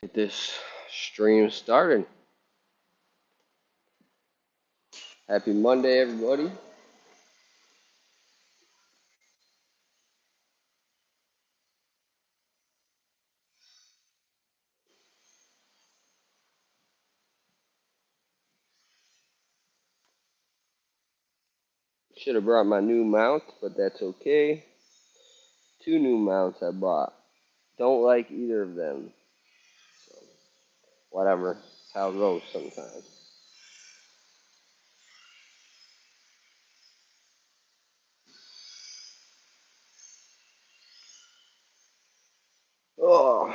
Get this stream started. Happy Monday, everybody. Should have brought my new mount, but that's okay. Two new mounts I bought. Don't like either of them. So, whatever. That's how it goes sometimes. Oh,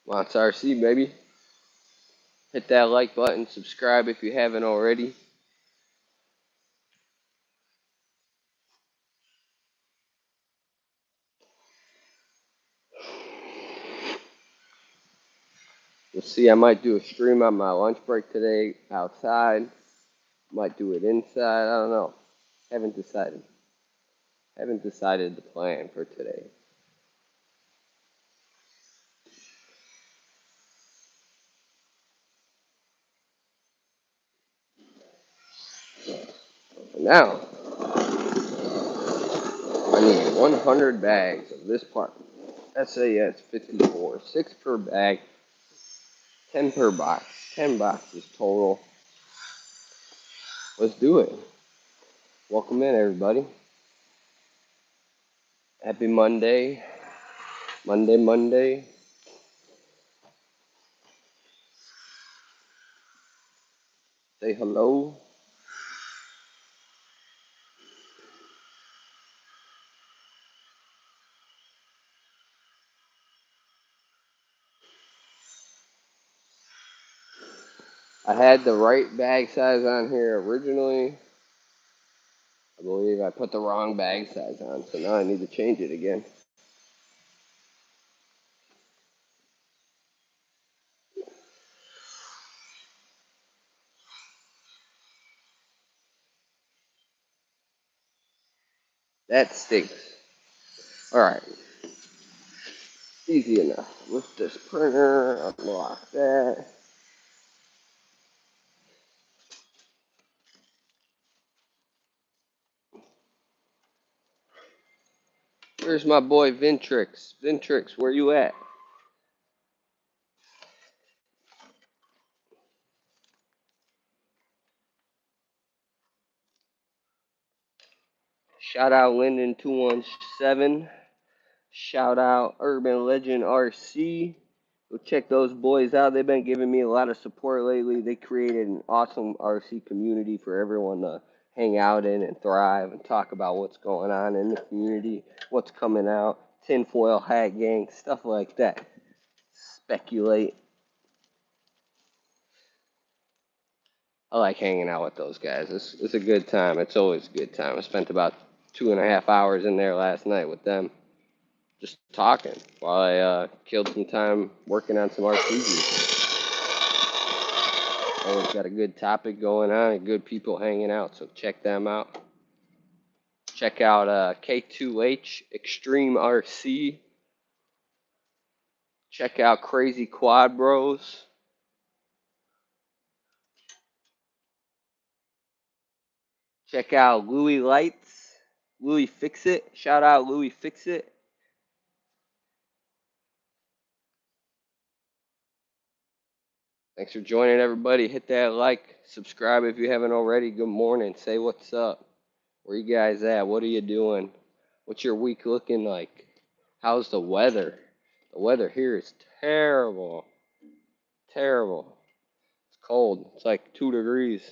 Monsta RC, baby. Hit that like button. Subscribe if you haven't already. We'll see. I might do a stream on my lunch break today outside. Might do it inside. I don't know. Haven't decided. Haven't decided the plan for today. For now, I need 100 bags of this part. SAS 54. 6 per bag. 10 per box. 10 boxes total. Let's do it. Welcome in, everybody. Happy Monday. Monday. Say hello. I had the right bag size on here originally. I believe I put the wrong bag size on, so now I need to change it again. That stinks. Alright. Easy enough. Lift this printer, unlock that. Where's my boy Vintrix? Vintrix, where you at? Shout out Linden217. Shout out Urban Legend RC. Go check those boys out. They've been giving me a lot of support lately. They created an awesome RC community for everyone to hang out in and thrive and talk about what's going on in the community, what's coming out, tinfoil hat gang, stuff like that. Speculate. I like hanging out with those guys. It's a good time. It's always a good time. I spent about 2.5 hours in there last night with them, just talking while I killed some time working on some RPGs. Always got a good topic going on and good people hanging out, so check them out. Check out K2H Extreme RC. Check out Crazy Quad Bros. Check out Louie Lights. Louie Fix It. Shout out Louie Fix It. Thanks for joining, everybody. Hit that like, subscribe if you haven't already. Good morning. Say what's up. Where you guys at? What are you doing? What's your week looking like? How's the weather? The weather here is terrible. Terrible. It's cold. It's like 2 degrees.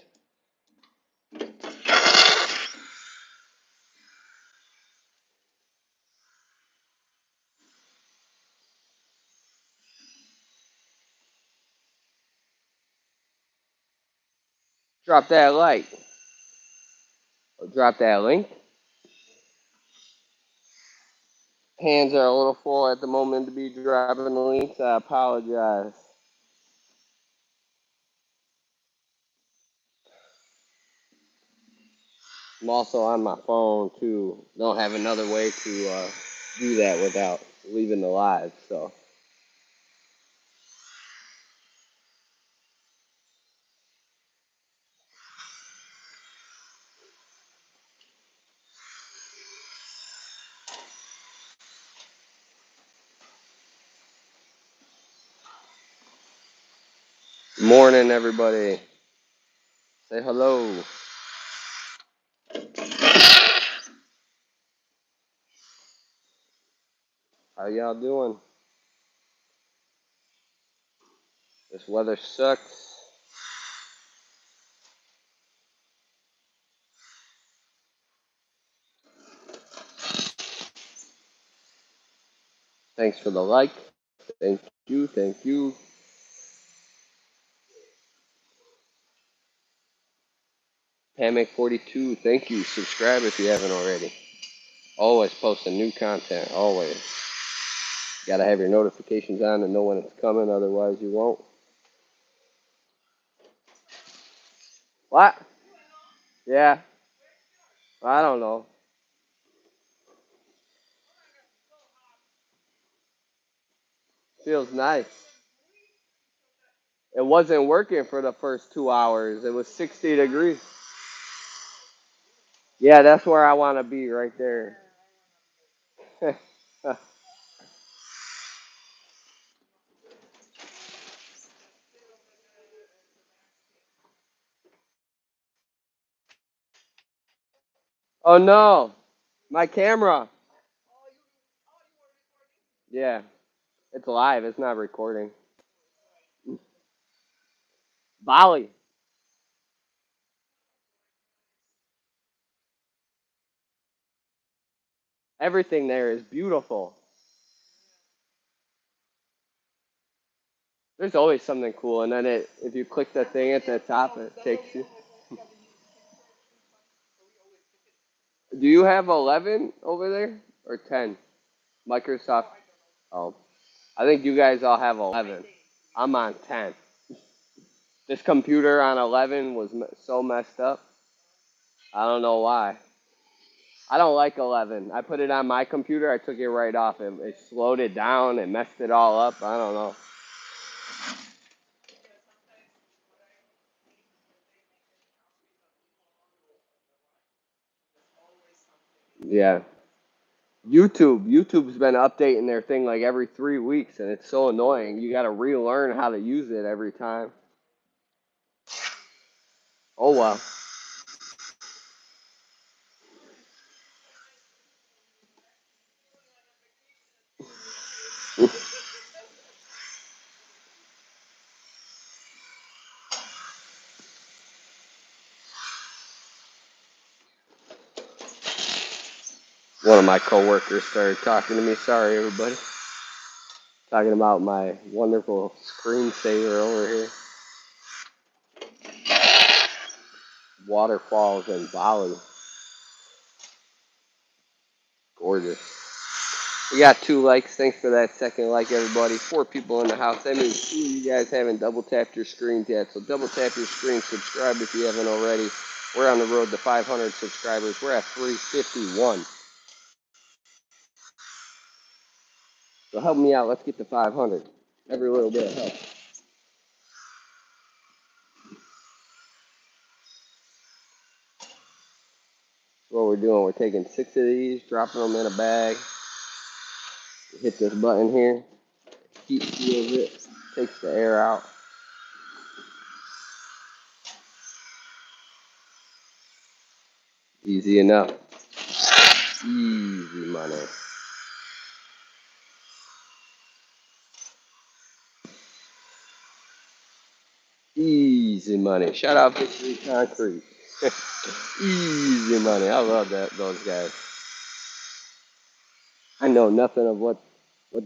Drop that like. Or drop that link. Hands are a little full at the moment to be dropping the links. I apologize. I'm also on my phone too. Don't have another way to do that without leaving the live. So Morning, everybody. Say hello. How y'all doing? This weather sucks. Thanks for the like. Thank you. Thank you. Pamic42. Thank you. Subscribe if you haven't already. Always posting new content. Always. Gotta have your notifications on to know when it's coming. Otherwise, you won't. What? Yeah. I don't know. Feels nice. It wasn't working for the first 2 hours. It was 60 degrees. Yeah, that's where I want to be right there. Oh no, my camera. Yeah, it's live. It's not recording. Bali. Everything there is beautiful. There's always something cool, and then if you click the thing at the top, it takes you. Do you have 11 over there or 10? Microsoft. Oh, I think you guys all have 11. I'm on 10. This computer on 11 was so messed up. I don't know why. I don't like 11. I put it on my computer. I took it right off. It slowed it down. It messed it all up. I don't know. Yeah. YouTube's been updating their thing like every 3 weeks, and it's so annoying. You got to relearn how to use it every time. Oh well. One of my coworkers started talking to me. Sorry, everybody. Talking about my wonderful screensaver over here. Waterfalls in Bali. Gorgeous. We got 2 likes. Thanks for that second like, everybody. 4 people in the house. That means 2 of you guys haven't double tapped your screens yet. So double tap your screen. Subscribe if you haven't already. We're on the road to 500 subscribers. We're at 351. So help me out. Let's get to 500. Every little bit helps. What we're doing, we're taking 6 of these, dropping them in a bag. Hit this button here. Heat seals it. Takes the air out. Easy enough. Easy money. Easy money. Shout out Victory Concrete. Easy money. I love those guys. I know nothing of what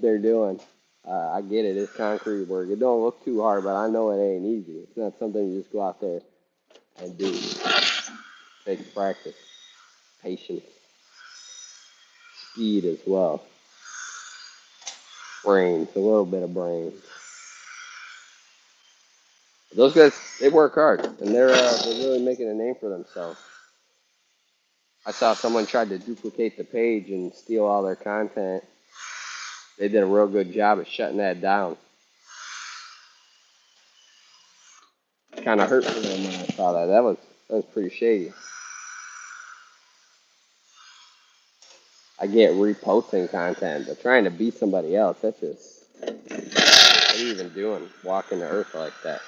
they're doing. I get it. It's concrete work. It don't look too hard, but I know it ain't easy. It's not something you just go out there and do. It takes practice, patience, speed as well. Brains, a little bit of brains. Those guys, they work hard, and they're really making a name for themselves. I saw someone tried to duplicate the page and steal all their content. They did a real good job of shutting that down. Kind of hurt for them when I saw that. That was pretty shady. I get reposting content, but trying to beat somebody else, that's just, what are you even doing, walking the earth like that?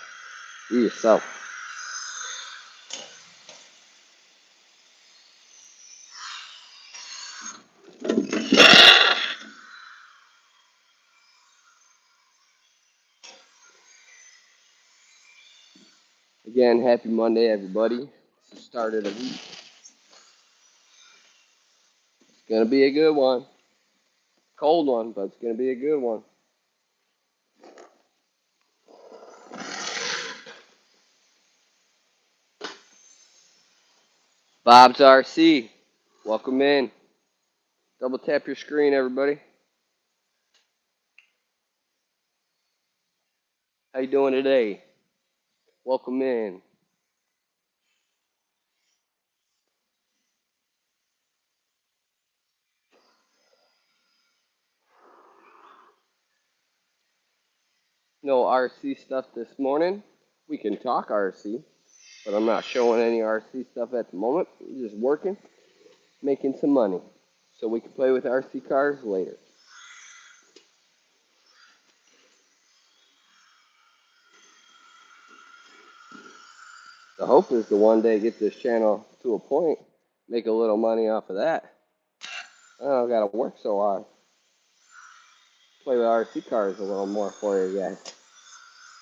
Be yourself. Again, happy Monday, everybody. It's the start of the week. It's going to be a good one. Cold one, but it's going to be a good one. Bob's RC. Welcome in. Double tap your screen, everybody. How you doing today? Welcome in. No RC stuff this morning. We can talk RC, but I'm not showing any RC stuff at the moment. I'm just working, making some money, so we can play with RC cars later. The hope is to one day get this channel to a point, make a little money off of that. I don't gotta work so hard. Play with RC cars a little more for you guys.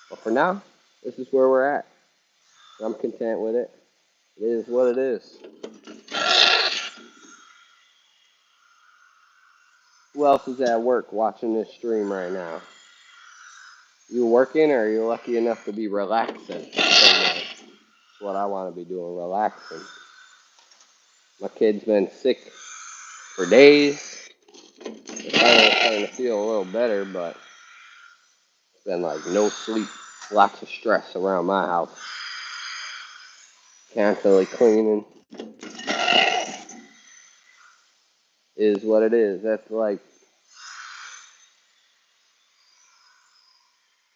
But for now, this is where we're at. I'm content with it. It is what it is. Who else is at work watching this stream right now? You working, or are you lucky enough to be relaxing? That's what I want to be doing, relaxing. My kid's been sick for days. They're finally starting to feel a little better, but it's been like no sleep, lots of stress around my house. Constantly cleaning is what it is. That's like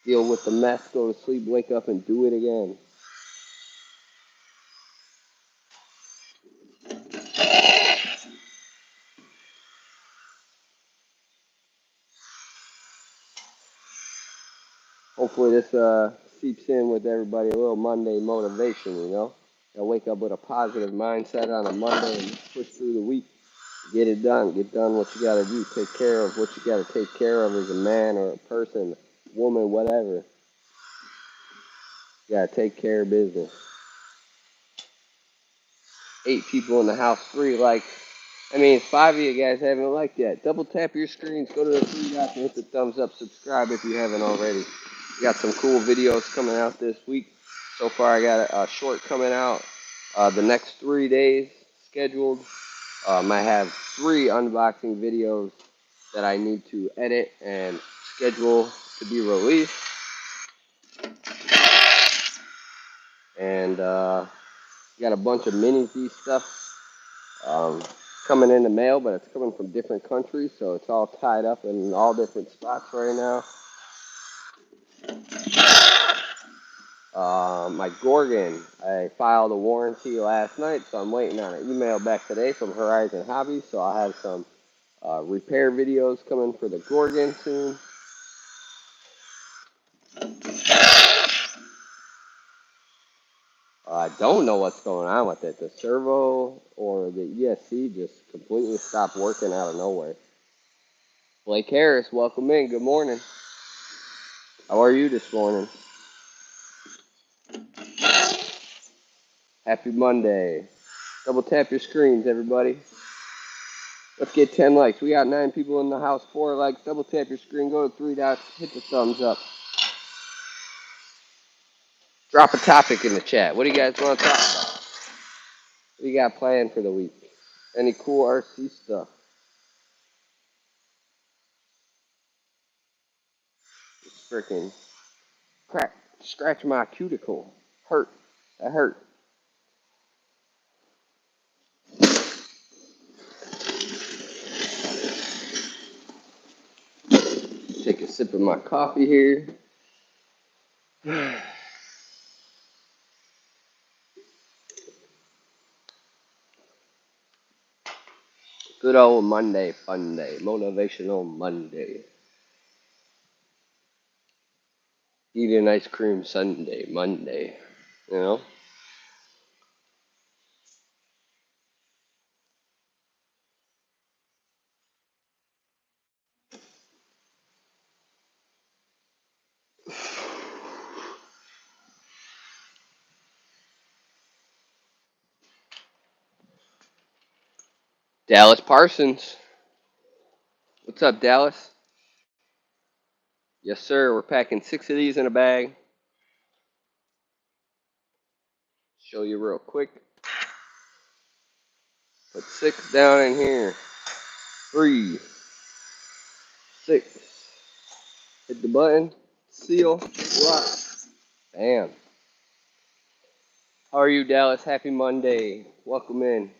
deal with the mess, go to sleep, wake up, and do it again. Hopefully this seeps in with everybody a little Monday motivation, you know? Gotta wake up with a positive mindset on a Monday and push through the week. Get it done. Get done what you gotta do. Take care of what you gotta take care of as a man or a person, woman, whatever. You gotta take care of business. 8 people in the house, 3 likes. I mean, 5 of you guys haven't liked yet. Double tap your screens, go to the 3 dots and hit the thumbs up. Subscribe if you haven't already. We got some cool videos coming out this week. So far, I got a short coming out the next 3 days scheduled. I have 3 unboxing videos that I need to edit and schedule to be released. And got a bunch of mini Z stuff coming in the mail, but it's coming from different countries, so it's all tied up in all different spots right now. My Gorgon, I filed a warranty last night, so I'm waiting on an email back today from Horizon Hobbies, so I'll have some repair videos coming for the Gorgon soon. I don't know what's going on with it. The servo or the ESC just completely stopped working out of nowhere. Blake Harris, welcome in. Good morning. How are you this morning? Happy Monday. Double tap your screens, everybody. Let's get 10 likes. We got 9 people in the house, 4 likes. Double tap your screen, go to 3 dots, hit the thumbs up. Drop a topic in the chat. What do you guys want to talk about? What do you got planned for the week? Any cool RC stuff? Just freaking scratch my cuticle. Hurt. That hurt. Take a sip of my coffee here. Good old Monday fun day. Motivational Monday. Eating ice cream Sunday, Monday, you know? Dallas Parsons. What's up, Dallas? Yes, sir. We're packing 6 of these in a bag. Show you real quick. Put 6 down in here. 3, 6. Hit the button. Seal. Lock. Bam. How are you, Dallas? Happy Monday. Welcome in.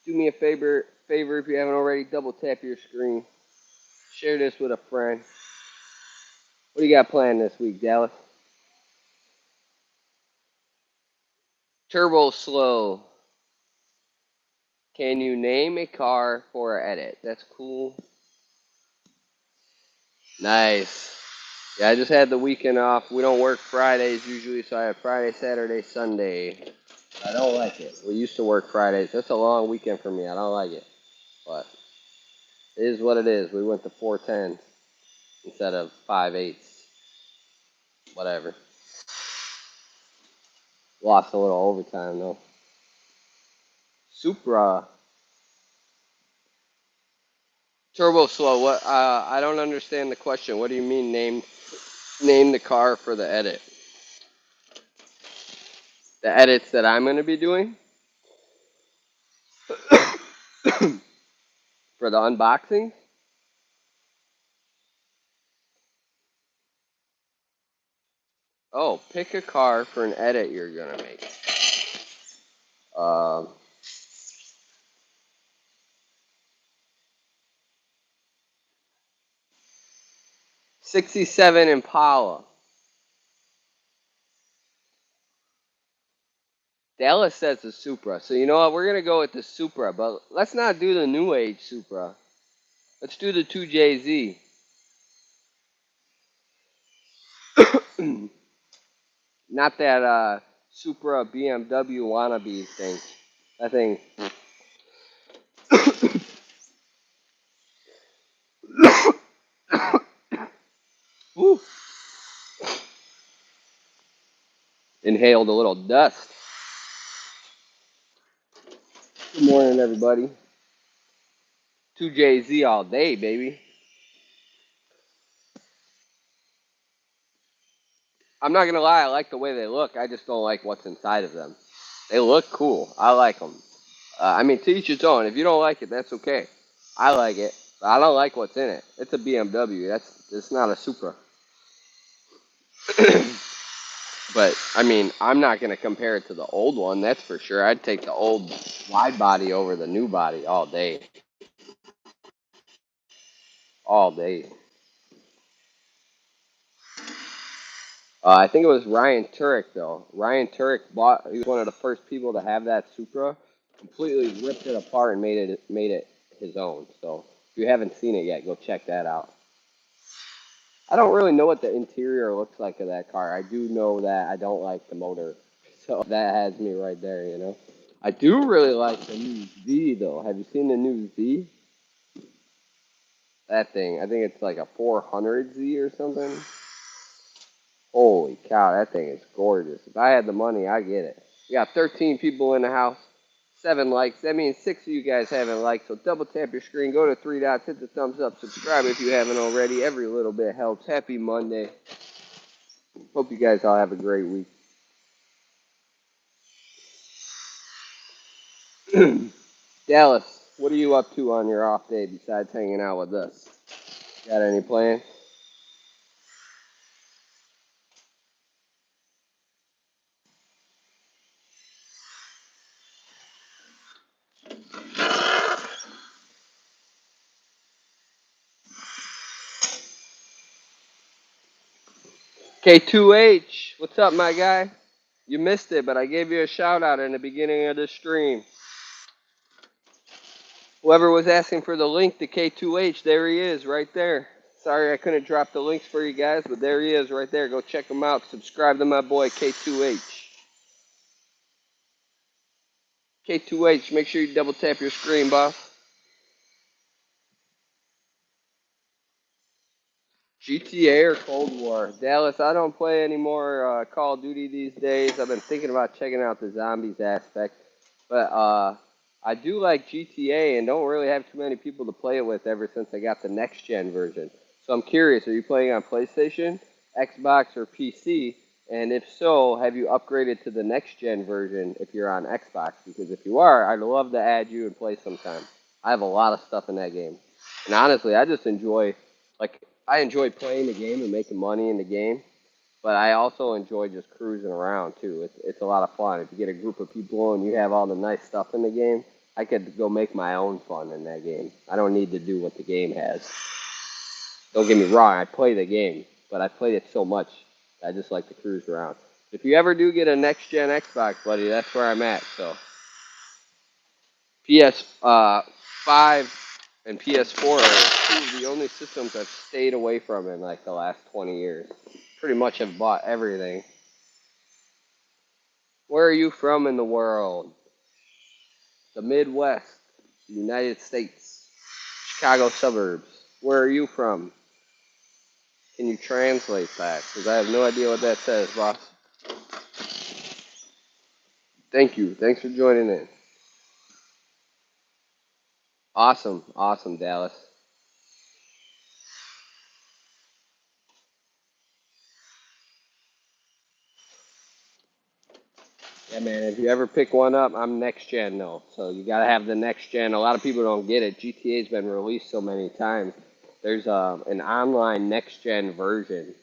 Do me a favor if you haven't already, double tap your screen. Share this with a friend. What do you got planned this week, Dallas? Turbo Slow. Can you name a car for an edit? That's cool. Nice. Yeah, I just had the weekend off. We don't work Fridays usually, so I have Friday, Saturday, Sunday. I don't like it. We used to work Fridays. That's a long weekend for me. I don't like it. But it is what it is. We went to 410 instead of 5/8. Whatever. Lost a little overtime though. Supra. Turbo Slow. What? I don't understand the question. What do you mean name the car for the edit? The edits that I'm gonna be doing for the unboxing. Oh, pick a car for an edit you're gonna make. Um, 67 Impala. Dallas says the Supra. So you know what? We're gonna go with the Supra, but let's not do the new age Supra. Let's do the 2JZ. Not that Supra BMW wannabe thing. That thing. Woo. Inhaled a little dust. Good morning, everybody. 2JZ all day, baby. I'm not gonna lie, I like the way they look. I just don't like what's inside of them. They look cool. I like them. I mean, to each its own. If you don't like it, that's okay. I like it. But I don't like what's in it. It's a BMW. It's not a Supra. But I mean, I'm not gonna compare it to the old one. That's for sure. I'd take the old wide body over the new body all day. All day. I think it was Ryan Turek though. Ryan Turek bought. He was one of the first people to have that Supra. Completely ripped it apart and made it his own. So if you haven't seen it yet, go check that out. I don't really know what the interior looks like of that car. I do know that I don't like the motor, so that has me right there. You know. I do really like the new Z though. Have you seen the new Z? That thing. I think it's like a 400Z or something. Holy cow, that thing is gorgeous. If I had the money, I'd get it. We got 13 people in the house, 7 likes. That means 6 of you guys haven't liked. So double tap your screen, go to 3 dots, hit the thumbs up, subscribe if you haven't already. Every little bit helps. Happy Monday. Hope you guys all have a great week. Dallas, what are you up to on your off day besides hanging out with us? Got any plans? K2H, what's up, my guy? You missed it, but I gave you a shout out in the beginning of the stream. Whoever was asking for the link to K2H, there he is, right there. Sorry I couldn't drop the links for you guys, but there he is right there. Go check him out. Subscribe to my boy K2H. K2H, make sure you double tap your screen, boss. GTA or Cold War? Dallas, I don't play any more Call of Duty these days. I've been thinking about checking out the zombies aspect. But I do like GTA and don't really have too many people to play it with ever since I got the next gen version. So I'm curious, are you playing on PlayStation, Xbox, or PC? And if so, have you upgraded to the next gen version if you're on Xbox? Because if you are, I'd love to add you and play sometime. I have a lot of stuff in that game. And honestly, I just enjoy, like, I enjoy playing the game and making money in the game. But I also enjoy just cruising around too. It's a lot of fun. If you get a group of people and you have all the nice stuff in the game, I could go make my own fun in that game. I don't need to do what the game has. Don't get me wrong, I play the game, but I played it so much, I just like to cruise around. If you ever do get a next gen Xbox, buddy, that's where I'm at. So PS 5 and PS4 are two of the only systems I've stayed away from in like the last 20 years. Pretty much have bought everything. Where are you from in the world? The Midwest, the United States, Chicago suburbs. Where are you from? Can you translate that? Because I have no idea what that says, boss. Thank you. Thanks for joining in. Awesome. Awesome, Dallas. Yeah, man, if you ever pick one up, I'm next gen, though. So you got to have the next gen. A lot of people don't get it. GTA's been released so many times. There's an online next gen version.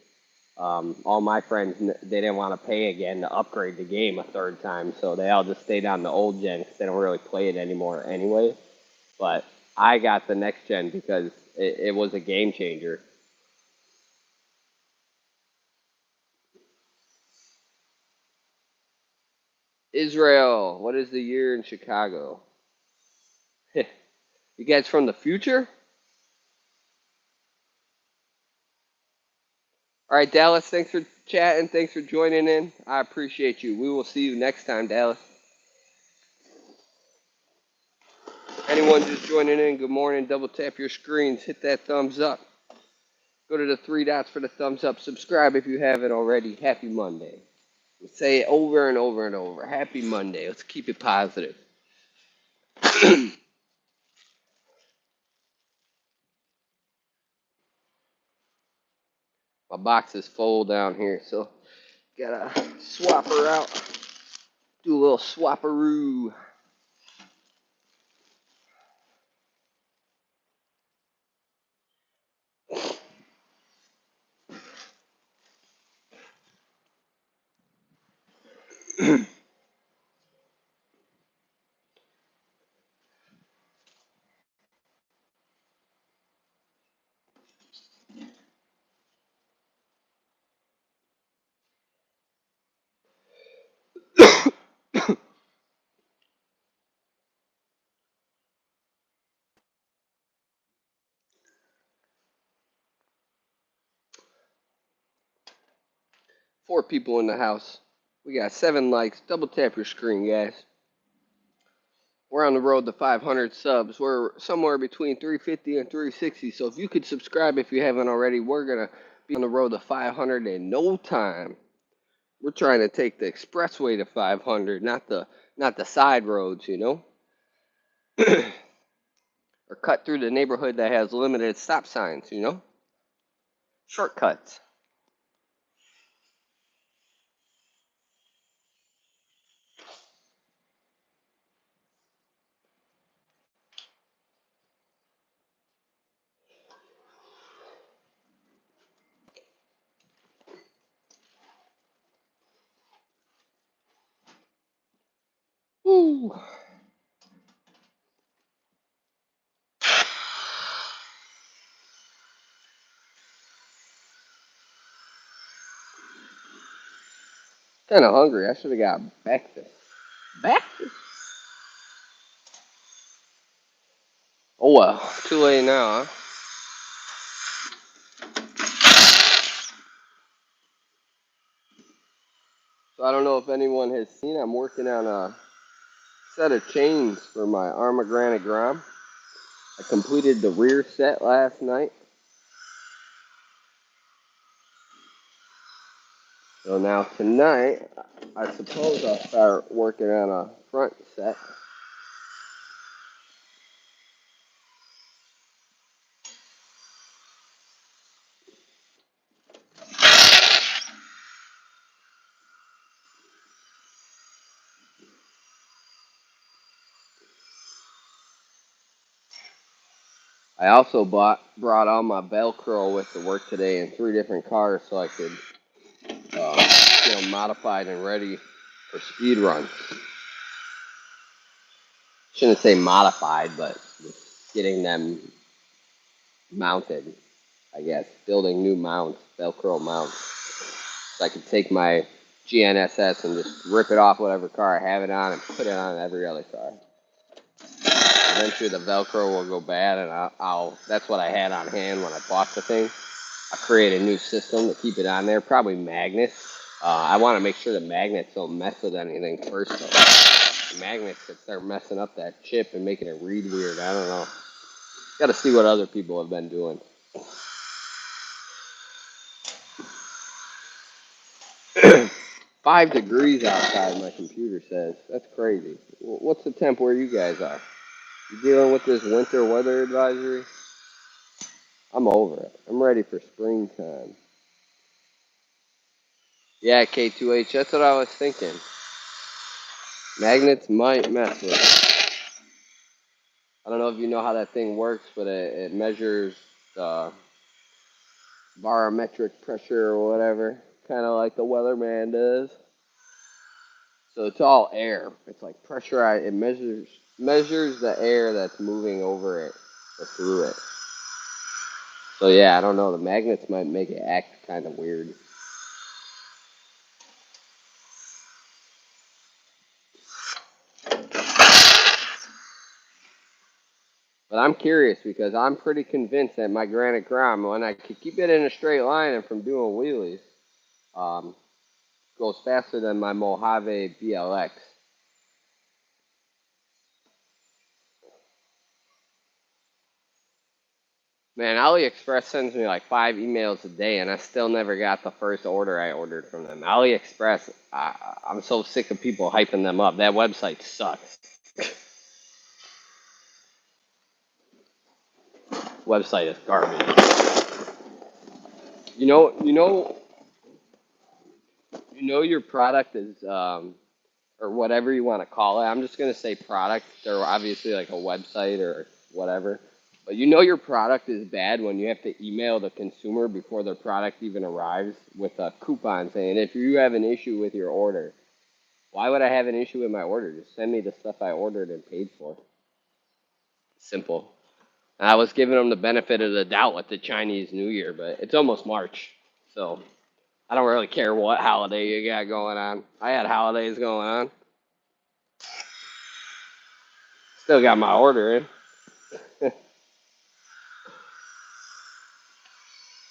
All my friends, they didn't want to pay again to upgrade the game a third time, so they all just stayed on the old gen because they don't really play it anymore anyway. But I got the next gen because it was a game changer. Israel, what is the year in Chicago? You guys from the future? All right, Dallas, thanks for chatting. Thanks for joining in. I appreciate you. We will see you next time, Dallas. Anyone just joining in, good morning. Double tap your screens. Hit that thumbs up. Go to the three dots for the thumbs up. Subscribe if you haven't already. Happy Monday. Let's say it over and over and over. Happy Monday. Let's keep it positive. My box is full down here, so gotta swap her out. Do a little swapperoo. 4 people in the house. We got 7 likes. Double tap your screen, guys. We're on the road to 500 subs. We're somewhere between 350 and 360. So if you could subscribe if you haven't already, we're gonna be on the road to 500 in no time. We're trying to take the expressway to 500, not the side roads, you know, or cut through the neighborhood that has limited stop signs, you know, shortcuts. Woo. Kind of hungry. I should have got breakfast. Breakfast? Oh well, too late now, huh? I don't know if anyone has seen, I'm working on a set of chains for my Arma Granite Grom. I completed the rear set last night. So now tonight, I suppose I'll start working on a front set. I also brought all my Velcro with to work today in 3 different cars so I could get them modified and ready for speed runs. Shouldn't say modified, but just getting them mounted, I guess. Building new mounts, Velcro mounts. So I could take my GNSS and just rip it off whatever car I have it on and put it on every other car. Eventually the Velcro will go bad, and I'll that's what I had on hand when I bought the thing. I create a new system to keep it on there, probably magnets. I want to make sure the magnets don't mess with anything first, though. The magnets could start messing up that chip and making it read weird. I don't know. Got to see what other people have been doing. 5 degrees outside, my computer says. That's crazy. What's the temp where you guys are? You dealing with this winter weather advisory? I'm over it. I'm ready for springtime. Yeah, K2H, that's what I was thinking. Magnets might mess with it. I don't know if you know how that thing works, but it measures the barometric pressure or whatever, kind of like the weatherman does. So it's all air. It's like pressurized. It measures the air that's moving over it or through it. So yeah, I don't know. The magnets might make it act kind of weird. But I'm curious because I'm pretty convinced that my Granite Grom, when I could keep it in a straight line and from doing wheelies, um, goes faster than my Mojave BLX. Man, AliExpress sends me like 5 emails a day, and I still never got the first order I ordered from them. AliExpress, I'm so sick of people hyping them up. That website sucks. Website is garbage. You know, you know, you know your product is, or whatever you want to call it. I'm just gonna say product. They're obviously like a website or whatever. But you know your product is bad when you have to email the consumer before their product even arrives with a coupon saying, if you have an issue with your order, why would I have an issue with my order? Just send me the stuff I ordered and paid for. Simple. And I was giving them the benefit of the doubt with the Chinese New Year, but it's almost March. So I don't really care what holiday you got going on. I had holidays going on. Still got my order in.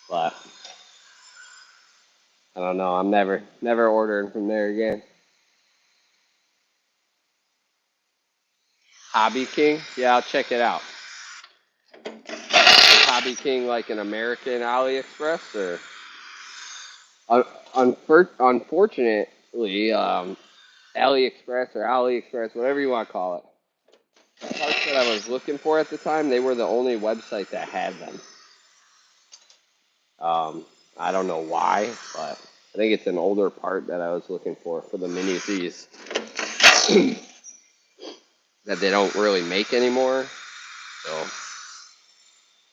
But I don't know. I'm never ordering from there again. Hobby King? Yeah, I'll check it out. Is Hobby King like an American AliExpress or? Unfortunately, AliExpress, whatever you want to call it, the parts that I was looking for at the time, they were the only website that had them. I don't know why, but I think it's an older part that I was looking for the Mini Z's that they don't really make anymore. So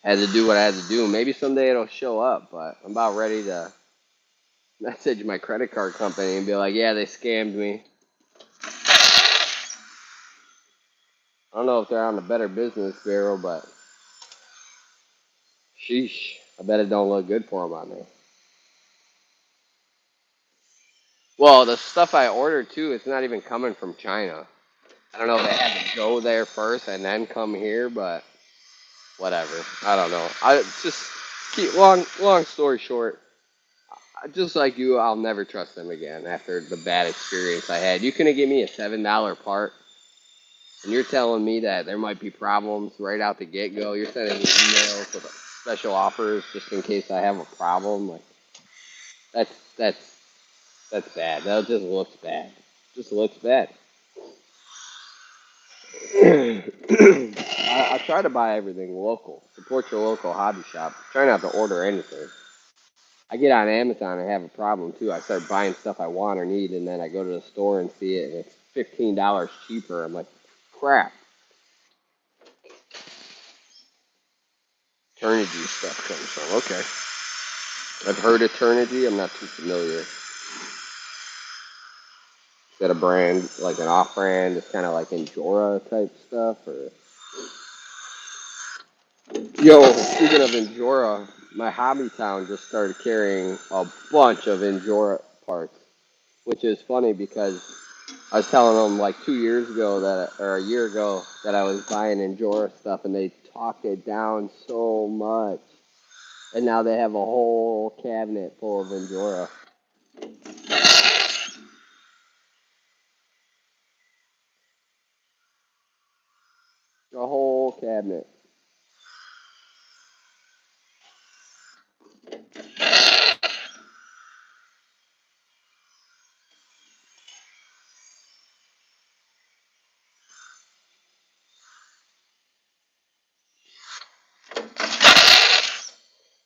had to do what I had to do. Maybe someday it'll show up, but I'm about ready to message my credit card company and be like, yeah, they scammed me. I don't know if they're on the Better Business Bureau, but sheesh, I bet it don't look good for them on there. Well, the stuff I ordered too, it's not even coming from China. I don't know if they had to go there first and then come here, but whatever. I don't know. I just keep long story short. just like you, I'll never trust them again after the bad experience I had. You couldn't give me a $7 part, and you're telling me that there might be problems right out the get go. You're sending me emails with special offers just in case I have a problem. Like that's that's that's bad. That just looks bad. Just looks bad. I try to buy everything local. Support your local hobby shop. Try not to order anything. I get on Amazon and have a problem too. I start buying stuff I want or need, and then I go to the store and see it, and it's $15 cheaper. I'm like, crap. Eternity stuff comes from. Okay. I've heard Eternity. I'm not too familiar. Is that a brand, like an off-brand? It's kind of like Enjora type stuff, or? Yo, speaking of Enjora, my hobby town just started carrying a bunch of Enjora parts, which is funny because I was telling them like 2 years ago or a year ago, that I was buying Enjora stuff, and they talked it down so much, and now they have a whole cabinet full of Enjora. A whole cabinet.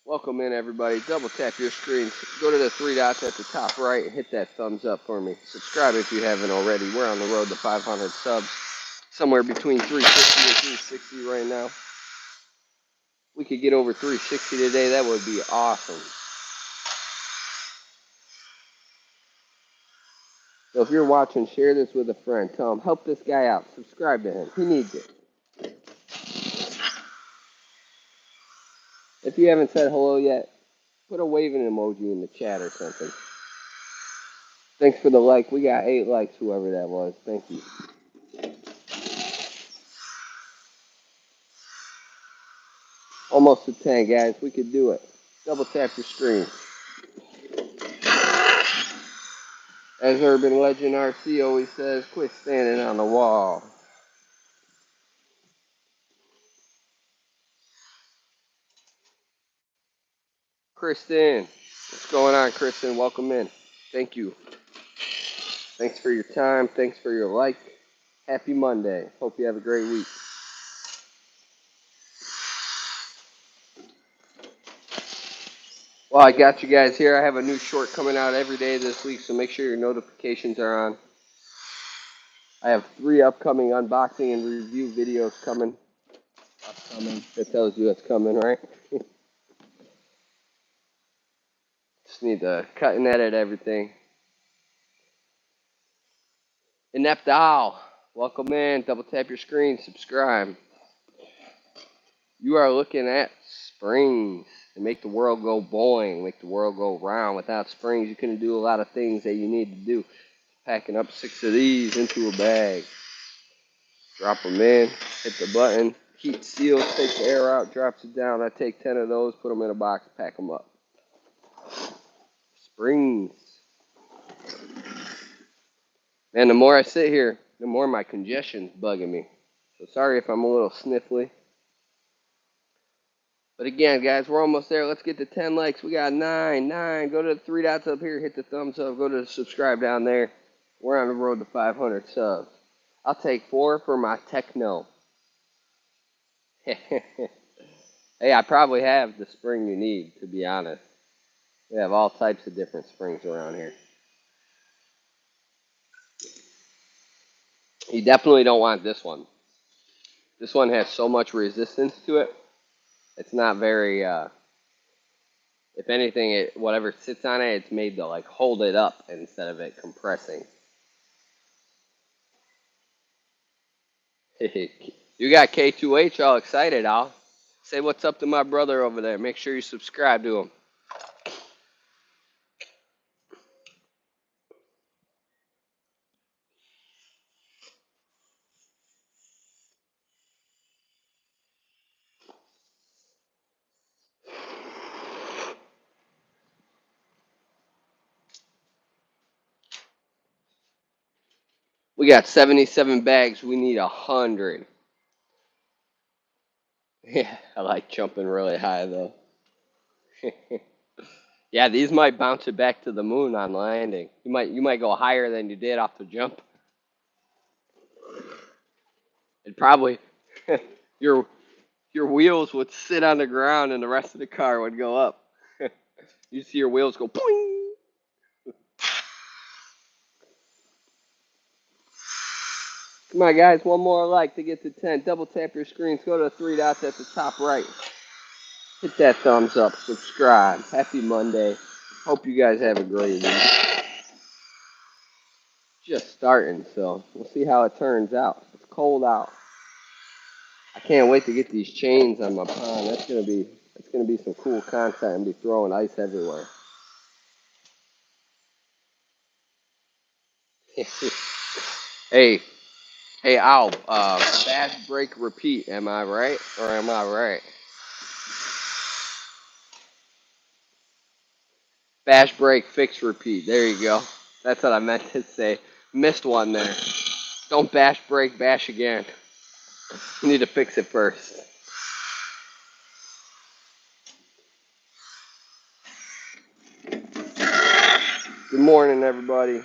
Welcome in, everybody. Double tap your screens. Go to the three dots at the top right and hit that thumbs up for me. Subscribe if you haven't already. We're on the road to 500 subs. Somewhere between 350 and 360 right now. We could get over 360 today. That would be awesome. So if you're watching, share this with a friend. Tell him, help this guy out. Subscribe to him. He needs it. If you haven't said hello yet, put a waving emoji in the chat or something. Thanks for the like. We got 8 likes, whoever that was. Thank you. Almost to 10, guys. We could do it. Double tap your screen. As Urban Legend RC always says, quit standing on the wall. Kristen. What's going on, Kristen? Welcome in. Thank you. Thanks for your time. Thanks for your like. Happy Monday. Hope you have a great week. Well, I got you guys here. I have a new short coming out every day this week, so make sure your notifications are on. I have 3 upcoming unboxing and review videos coming. Upcoming. That tells you it's coming, right? Just need to cut and edit everything. Inept Owl, welcome in. Double tap your screen. Subscribe. You are looking at springs to make the world go boing, make the world go round. Without springs, you couldn't do a lot of things that you need to do. Packing up 6 of these into a bag. Drop them in, hit the button, heat seals, takes the air out, drops it down. I take 10 of those, put them in a box, pack them up. Springs. Man, the more I sit here, the more my congestion's bugging me. So sorry if I'm a little sniffly. But again, guys, we're almost there. Let's get to 10 likes. We got 9. Go to the 3 dots up here, hit the thumbs up, go to the subscribe down there. We're on the road to 500 subs. I'll take 4 for my techno. Hey, I probably have the spring you need, to be honest. We have all types of different springs around here. You definitely don't want this one. This one has so much resistance to it. It's not very, if anything, whatever sits on it, it's made to like hold it up instead of it compressing. You got K2H all excited, Al. Say what's up to my brother over there. Make sure you subscribe to him. We got 77 bags. We need 100. Yeah, I like jumping really high though. Yeah, these might bounce it back to the moon on landing. You might go higher than you did off the jump. It probably your your wheels would sit on the ground and the rest of the car would go up. You see your wheels go boing. Come on, guys, one more like to get to 10. Double tap your screens. Go to the three dots at the top right. Hit that thumbs up. Subscribe. Happy Monday. Hope you guys have a great week. Just starting, so we'll see how it turns out. It's cold out. I can't wait to get these chains on my pond. That's gonna be some cool content and be throwing ice everywhere. Hey, hey, Al. Fast break repeat. Am I right or am I right? Bash break fix repeat. There you go. That's what I meant to say. Missed one there. Don't bash break bash again. You need to fix it first. Good morning, everybody.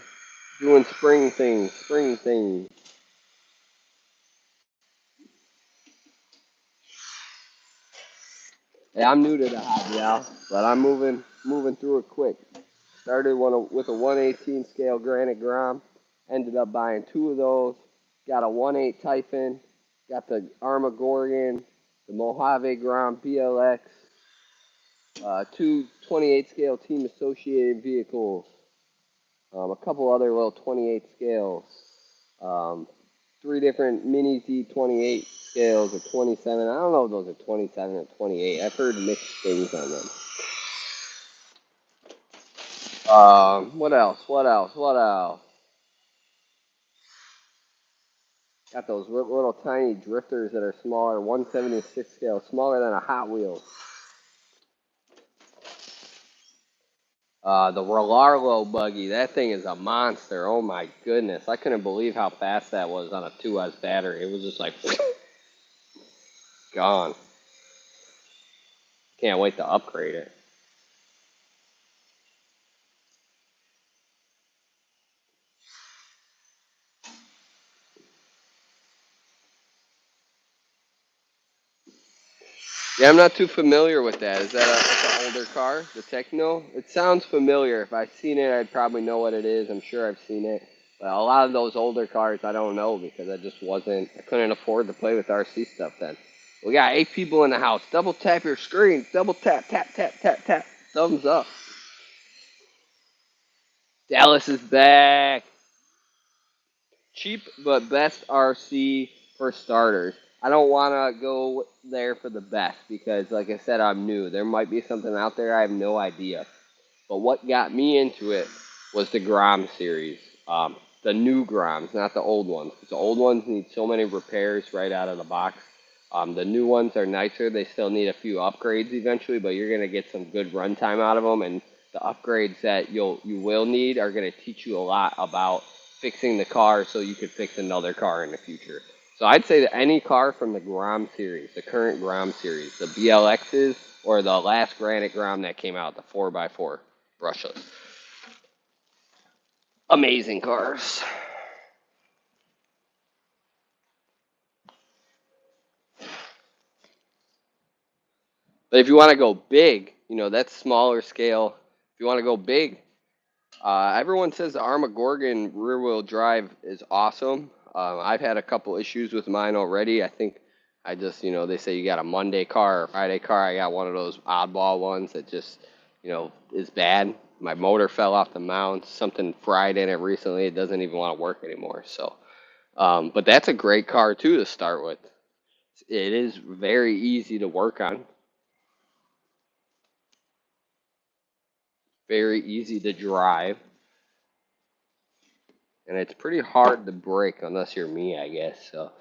Doing spring things. Spring things. Hey, I'm new to the hobby, Al, but I'm moving through it quick. Started with a 1/18 scale granite grom. Ended up buying two of those. Got a 1/8 Typhon. Got the Armagorgon, the Mojave Grom BLX. Two 28 scale team associated vehicles. A couple other little 28 scales. Um, three different mini Z28 scales of 27. I don't know if those are 27 or 28. I've heard mixed things on them. What else? What else? What else? Got those little tiny drifters that are smaller, 176 scale, smaller than a Hot Wheels. The Rolarlo buggy, that thing is a monster. Oh my goodness. I couldn't believe how fast that was on a 2S battery. It was just like gone. Can't wait to upgrade it. Yeah, I'm not too familiar with that. Is that an older car, the Techno? It sounds familiar. If I've seen it, I'd probably know what it is. I'm sure I've seen it. But a lot of those older cars, I don't know because I couldn't afford to play with RC stuff then. We got 8 people in the house. Double tap your screen. Double tap, tap, tap, tap, tap. Thumbs up. Dallas is back. Cheap but best RC for starters. I don't want to go there for the best because, like I said, I'm new. There might be something out there. I have no idea. But what got me into it was the Grom series. The new Groms, not the old ones. The old ones need so many repairs right out of the box. The new ones are nicer. They still need a few upgrades eventually, but you're gonna get some good runtime out of them. And the upgrades that you will need are gonna teach you a lot about fixing the car, so you could fix another car in the future. So I'd say that any car from the Grom series, the current Grom series, the BLXs or the last Granite Grom that came out, the 4x4 brushless, amazing cars. But if you want to go big, that's smaller scale. If you want to go big, everyone says the Armagorgon rear-wheel drive is awesome. I've had a couple issues with mine already. I think I just, they say you got a Monday car or a Friday car. I got one of those oddball ones that just, is bad. My motor fell off the mount. Something fried in it recently. It doesn't even want to work anymore. So, but that's a great car too to start with. It is very easy to work on. Very easy to drive, and it's pretty hard to break unless you're me, I guess. So,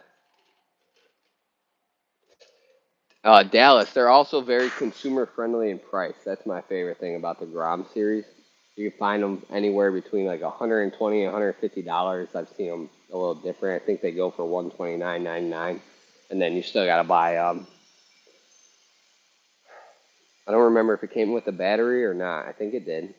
Dallas, they're also very consumer friendly in price. That's my favorite thing about the Grom series. You can find them anywhere between like 120 and $150. I've seen them a little different. I think they go for $129.99, and then you still gotta buy I don't remember if it came with a battery or not. I think it did.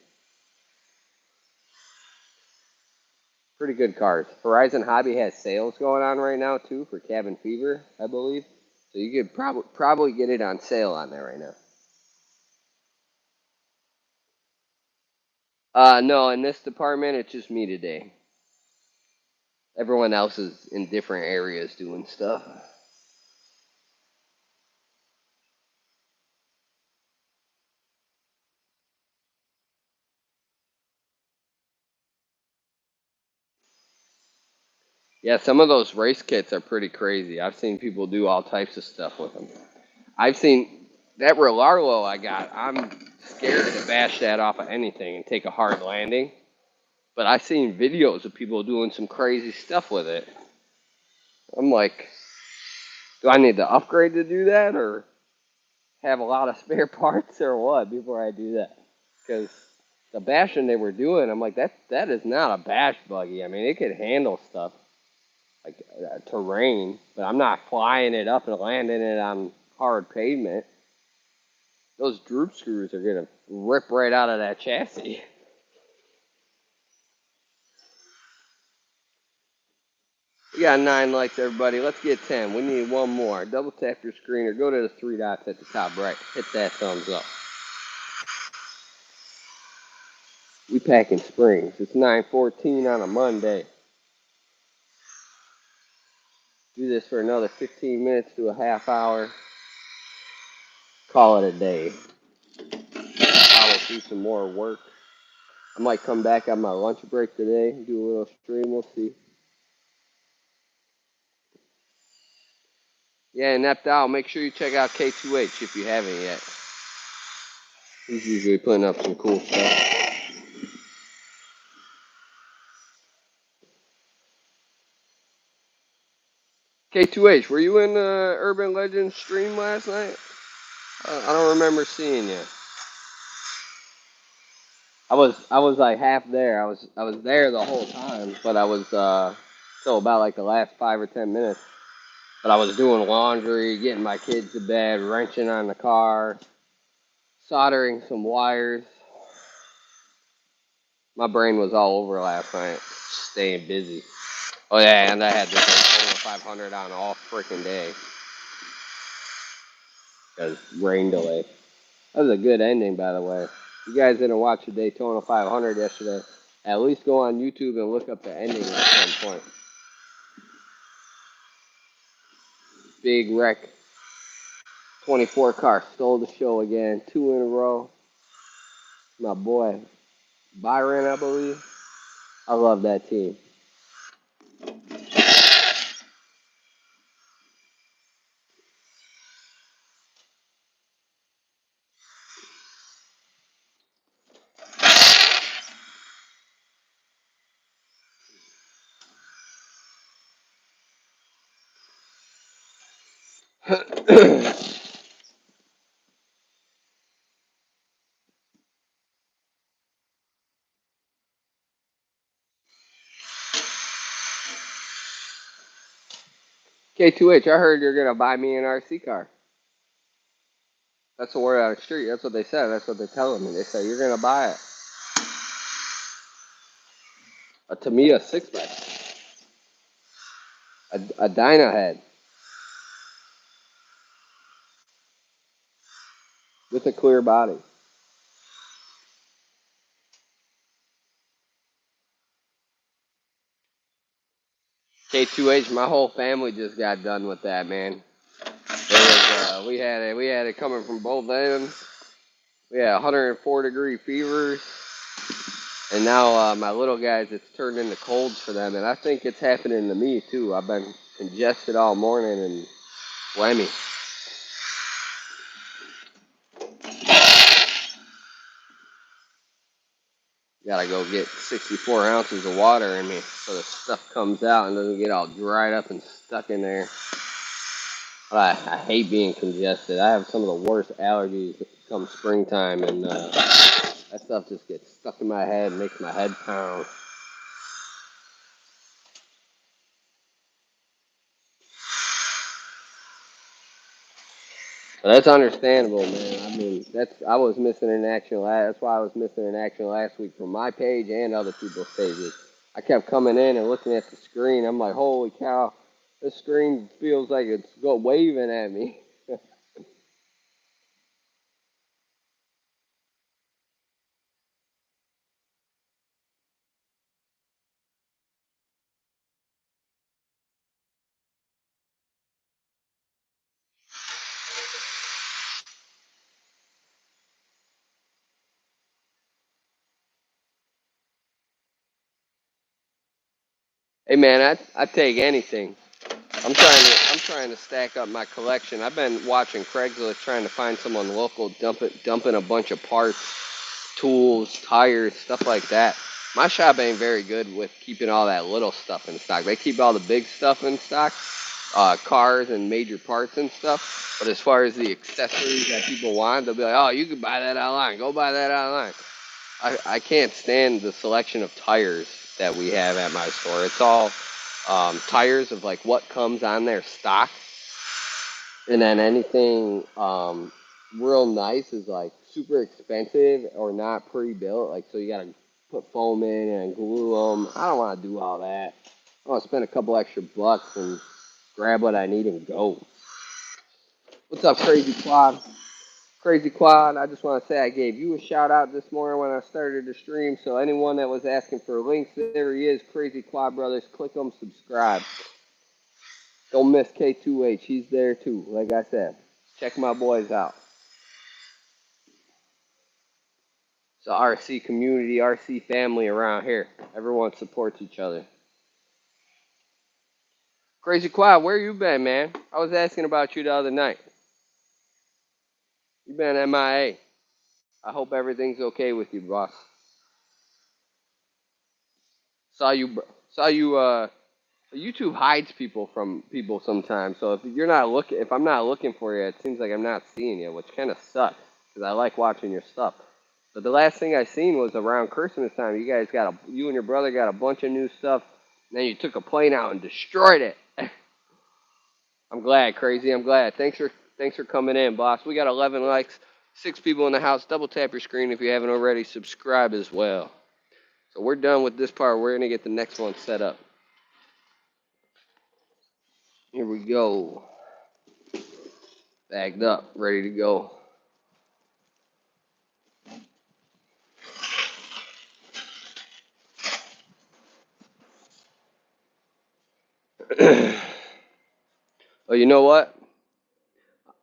Pretty good cars. Horizon Hobby has sales going on right now too for Cabin Fever, I believe. So you could probably get it on sale on there right now. No, in this department it's just me today. Everyone else is in different areas doing stuff. Yeah, some of those race kits are pretty crazy. I've seen people do all types of stuff with them. I've seen that Relarlo I got. I'm scared to bash that off of anything and take a hard landing. But I've seen videos of people doing some crazy stuff with it. I'm like, do I need to upgrade to do that or have a lot of spare parts or what before I do that? Because the bashing they were doing, I'm like, that is not a bash buggy. I mean, it could handle stuff like terrain, but I'm not flying it up and landing it on hard pavement. Those droop screws are gonna rip right out of that chassis. We got 9 likes, everybody. Let's get 10. We need one more. Double tap your screen or go to the 3 dots at the top right. Hit that thumbs up. We packing springs. It's 9:14 on a Monday. Do this for another 15 minutes to a half hour. Call it a day. I'll do some more work. I might come back on my lunch break today, do a little stream. We'll see. Yeah, Inept Out. Make sure you check out K2H if you haven't yet. He's usually putting up some cool stuff. K2H, were you in the Urban Legends stream last night? I don't remember seeing you. I was like half there. I was there the whole time, but I was till about like the last 5 or 10 minutes. But I was doing laundry, getting my kids to bed, wrenching on the car, soldering some wires. My brain was all over last night, staying busy. Oh yeah, and I had this Daytona 500 on all freaking day because rain delay. That was a good ending, by the way. If you guys didn't watch the Daytona 500 yesterday, at least go on YouTube and look up the ending at some point. Big wreck. 24 car stole the show again. 2 in a row. My boy Byron, I believe. I love that team. K2H, I heard you're going to buy me an RC car. That's the word on the street. That's what they said. That's what they're telling me. They said you're going to buy it. A Tamiya 6x. A Dyna head. With a clear body. K2H, my whole family just got done with that, man. We had it coming from both ends. We had 104-degree fevers, and now my little guys, it's turned into colds for them, and I think it's happening to me too. I've been congested all morning and whammy. Gotta go get 64 ounces of water in me so the stuff comes out and doesn't get all dried up and stuck in there. But I hate being congested. I have some of the worst allergies come springtime, and that stuff just gets stuck in my head and makes my head pound. That's understandable, man. I mean, I was missing in action last. That's why I was missing in action last week from my page and other people's pages. I kept coming in and looking at the screen. I'm like, holy cow, this screen feels like it's waving at me. Hey, man, I take anything. I'm trying to stack up my collection. I've been watching Craigslist trying to find someone local dumping a bunch of parts, tools, tires, stuff like that. My shop ain't very good with keeping all that little stuff in stock. They keep all the big stuff in stock, cars and major parts and stuff. But as far as the accessories that people want, they'll be like, "Oh, you can buy that online. Go buy that online." I can't stand the selection of tires that we have at my store. It's all tires of like what comes on their stock, and then anything real nice is like super expensive or not pre-built. Like so, you gotta put foam in and glue them. I don't want to do all that. I want to spend a couple extra bucks and grab what I need and go. What's up, Crazy Quad? Crazy Quad, I just want to say I gave you a shout out this morning when I started the stream. So anyone that was asking for links, there he is, Crazy Quad Brothers. Click them, subscribe. Don't miss K2H. He's there too. Like I said, check my boys out. It's a RC community, RC family around here. Everyone supports each other. Crazy Quad, where you been, man? I was asking about you the other night. You been MIA. I hope everything's okay with you, boss. Saw you. Saw you. YouTube hides people from people sometimes. So if I'm not looking for you, it seems like I'm not seeing you, which kind of sucks because I like watching your stuff. But the last thing I seen was around Christmas time. You and your brother got a bunch of new stuff. And then you took a plane out and destroyed it. I'm glad, crazy. I'm glad. Thanks for coming in, boss. We got 11 likes, 6 people in the house. Double tap your screen if you haven't already. Subscribe as well. So we're done with this part. We're gonna get the next one set up. Here we go. Bagged up, ready to go. Oh, you know what?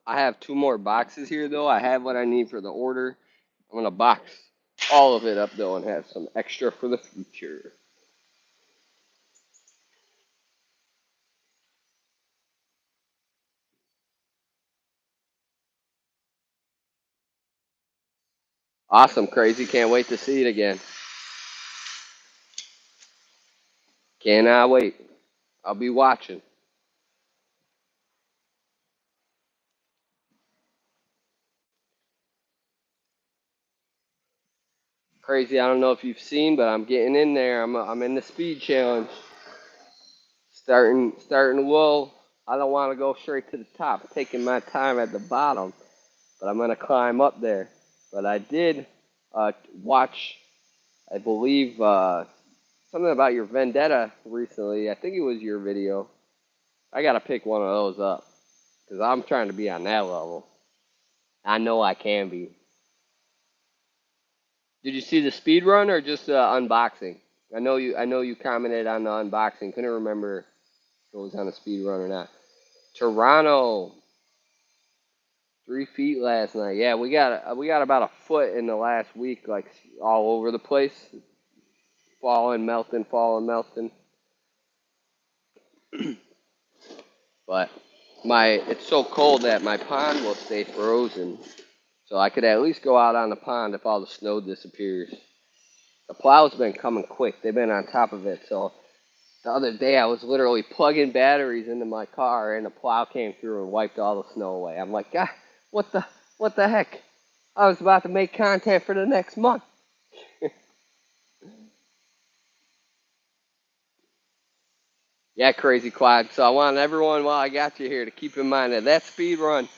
I have 2 more boxes here, though. I have what I need for the order. I'm gonna box all of it up, though, and have some extra for the future. Awesome, crazy. Can't wait to see it again. Cannot wait. I'll be watching. Crazy. I don't know if you've seen, but I'm getting in there. I'm in the speed challenge. Starting low. I don't want to go straight to the top. Taking my time at the bottom, but I'm gonna climb up there. But I did watch, I believe, something about your vendetta recently. I think it was your video. I gotta pick one of those up because I'm trying to be on that level. I know I can be. Did you see the speed run or just unboxing? I know you commented on the unboxing. Couldn't remember if it was on a speed run or not. Toronto, 3 feet last night. Yeah, we got about a foot in the last week, like all over the place, falling, melting, falling, melting. But it's so cold that my pond will stay frozen, so I could at least go out on the pond if all the snow disappears. The plow's been coming quick. They've been on top of it. So the other day I was literally plugging batteries into my car, and the plow came through and wiped all the snow away. I'm like, God, what the heck? I was about to make content for the next month. Yeah, crazy quad. So I want everyone, while I got you here, to keep in mind that speed run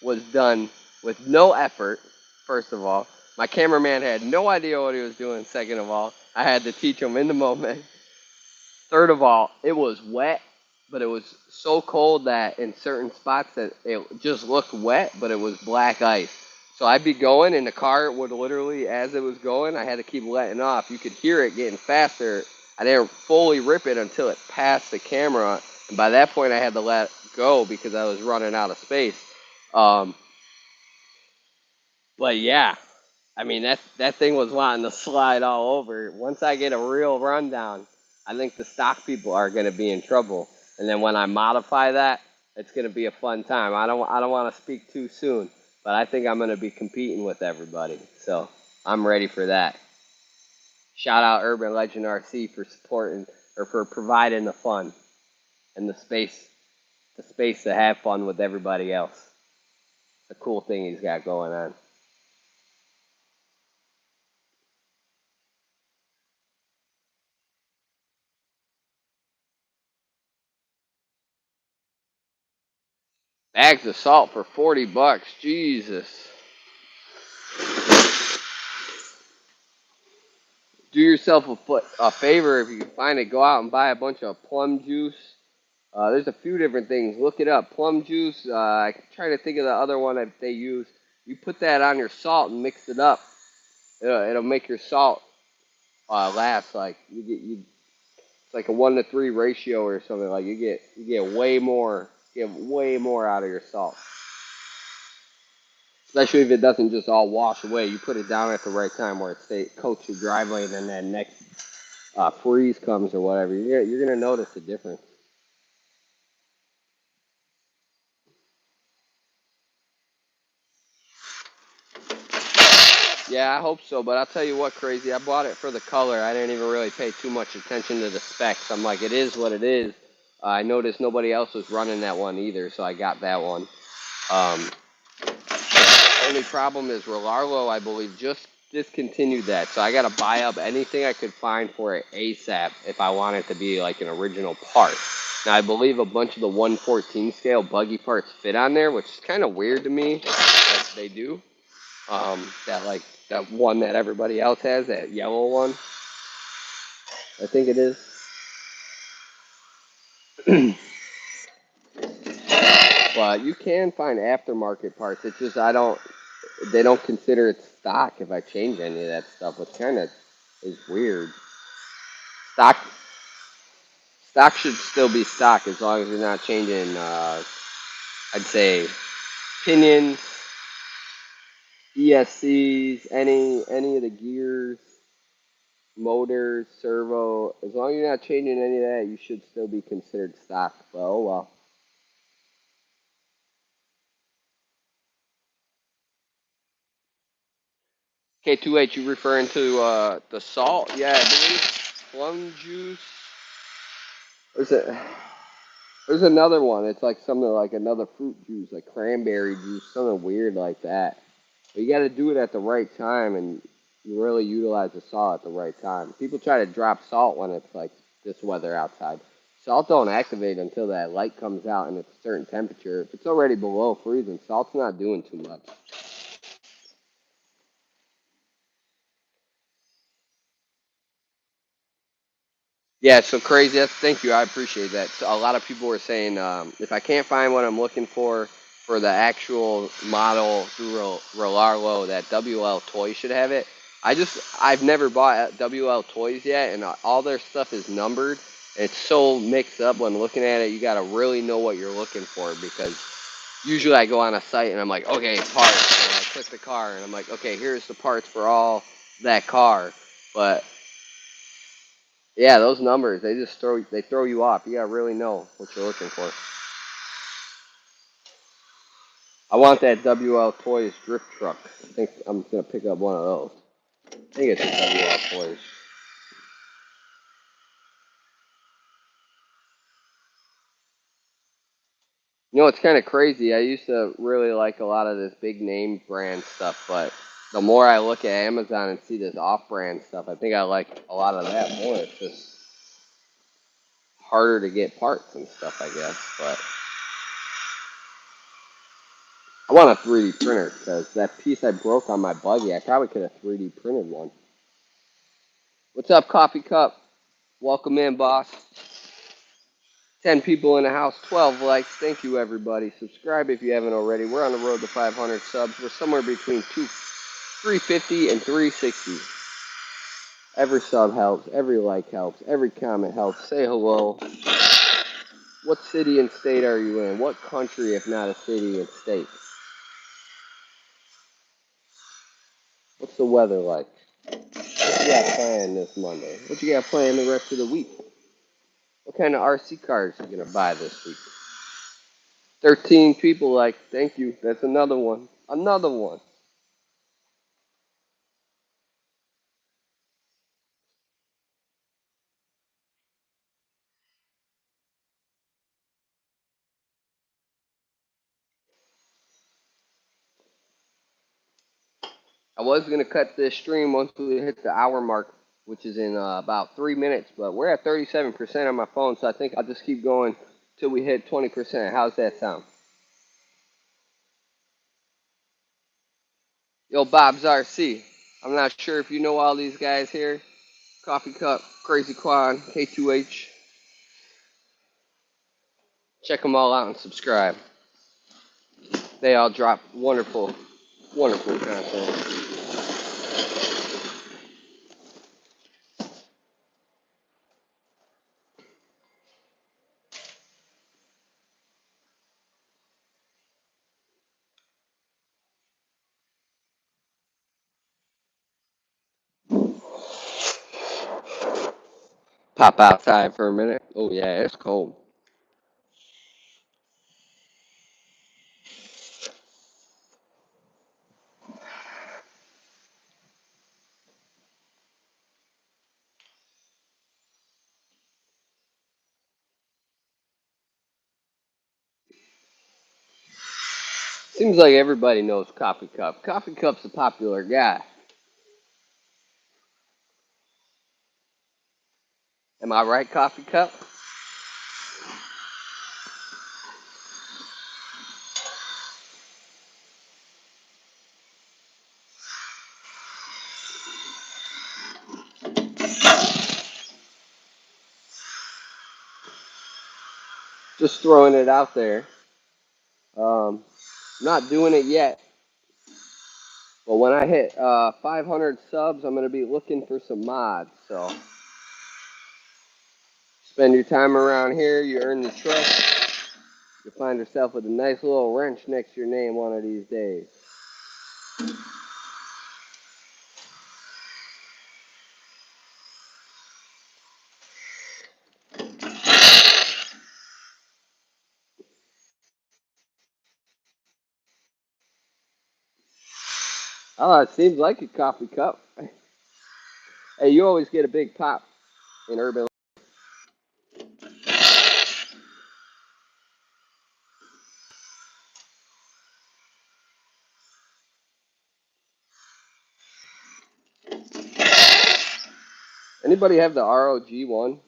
was done with no effort, first of all. My cameraman had no idea what he was doing, second of all. I had to teach him in the moment. Third of all, it was wet, but it was so cold that in certain spots that it just looked wet, but it was black ice. So I'd be going, and the car would literally, as it was going, I had to keep letting off. You could hear it getting faster. I didn't fully rip it until it passed the camera, and by that point I had to let go because I was running out of space. Um, but yeah, I mean, that thing was wanting to slide all over. Once I get a real rundown, I think the stock people are going to be in trouble. And then when I modify that, it's going to be a fun time. I don't want to speak too soon, but I think I'm going to be competing with everybody. So I'm ready for that. Shout out Urban Legend RC for supporting or for providing the fun and the space to have fun with everybody else. The cool thing he's got going on. Bags of salt for 40 bucks. Jesus. Do yourself a favor if you can find it. Go out and buy a bunch of plum juice. There's a few different things. Look it up. Plum juice. I'm trying to think of the other one that they use. You put that on your salt and mix it up. It'll make your salt last. Like it's like a 1-to-3 ratio or something. Like you get way more out of your salt. Especially if it doesn't just all wash away. You put it down at the right time where it coats your driveway, and then that next freeze comes or whatever. You're gonna notice the difference. Yeah, I hope so. But I'll tell you what, crazy. I bought it for the color. I didn't even really pay too much attention to the specs. I'm like, it is what it is. I noticed nobody else was running that one either, so I got that one. Um, the only problem is Rolarlo, I believe, just discontinued that. So I got to buy up anything I could find for it ASAP if I want it to be like an original part. Now, I believe a bunch of the 114 scale buggy parts fit on there, which is kind of weird to me that they do. That one that everybody else has, that yellow one, I think it is. But you can find aftermarket parts. It's just they don't consider it stock if I change any of that stuff, which kind of is weird. Stock stock should still be stock as long as you're not changing. I'd say pinions, ESCs, any of the gears, motors, servo. As long as you're not changing any of that, you should still be considered stock. But oh well. K2H, you referring to the salt? Yeah, I believe plum juice. There's there's another one. It's like something like another fruit juice, like cranberry juice, something weird like that. But you got to do it at the right time, and you really utilize the salt at the right time. People try to drop salt when it's like this weather outside. Salt don't activate until that light comes out and it's a certain temperature. If it's already below freezing, salt's not doing too much. Yeah, so crazy. Thank you. I appreciate that. So a lot of people were saying if I can't find what I'm looking for the actual model through Rolarlo, that WL Toys should have it. I've never bought WL Toys yet, and all their stuff is numbered. It's so mixed up when looking at it. You got to really know what you're looking for because usually I go on a site and I'm like, okay, parts. And I click the car and I'm like, okay, here's the parts for all that car. But yeah, those numbers, they throw you off. You gotta really know what you're looking for. I want that WL Toys drift truck. I think I'm gonna pick up one of those. I think it's a WL Toys. You know, it's kind of crazy. I used to really like a lot of this big name brand stuff, but the more I look at Amazon and see this off-brand stuff, I think I like a lot of that more. It's just harder to get parts and stuff, I guess. But I want a 3D printer because that piece I broke on my buggy, I probably could have 3D printed one. What's up, Coffee Cup? Welcome in, boss. 10 people in the house, 12 likes. Thank you, everybody. Subscribe if you haven't already. We're on the road to 500 subs. We're somewhere between 350 and 360. Every sub helps. Every like helps. Every comment helps. Say hello. What city and state are you in? What country, if not a city and state? What's the weather like? What you got planned this Monday? What you got planned the rest of the week? What kind of RC cars are you going to buy this week? 13 people like, thank you. That's another one. Another one. I was going to cut this stream once we hit the hour mark, which is in about 3 minutes, but we're at 37% on my phone, so I think I'll just keep going till we hit 20%. How's that sound? Yo, Bob's RC. I'm not sure if you know all these guys here. Coffee Cup, Crazy Quad, K2H. Check them all out and subscribe. They all drop wonderful, wonderful content. Pop outside for a minute. Oh yeah, it's cold. Seems like everybody knows Coffee Cup. Coffee Cup's a popular guy. Am I right, Coffee Cup? Just throwing it out there. Not doing it yet, but when I hit 500 subs, I'm gonna be looking for some mods. So spend your time around here, you earn the trust. You'll find yourself with a nice little wrench next to your name one of these days. Oh, it seems like a Coffee Cup. Hey, you always get a big pop in urban. Anybody have the ROG one?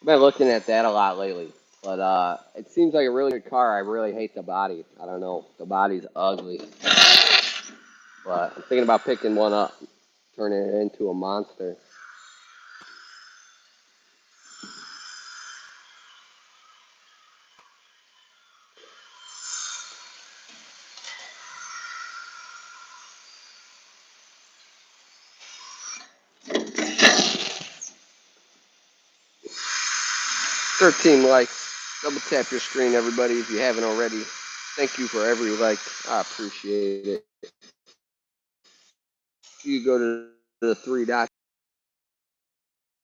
I've been looking at that a lot lately, but it seems like a really good car. I really hate the body. I don't know, the body's ugly, but I'm thinking about picking one up, turning it into a monster. $13 likes. Double tap your screen, everybody, if you haven't already. Thank you for every like. I appreciate it. You go to the three dots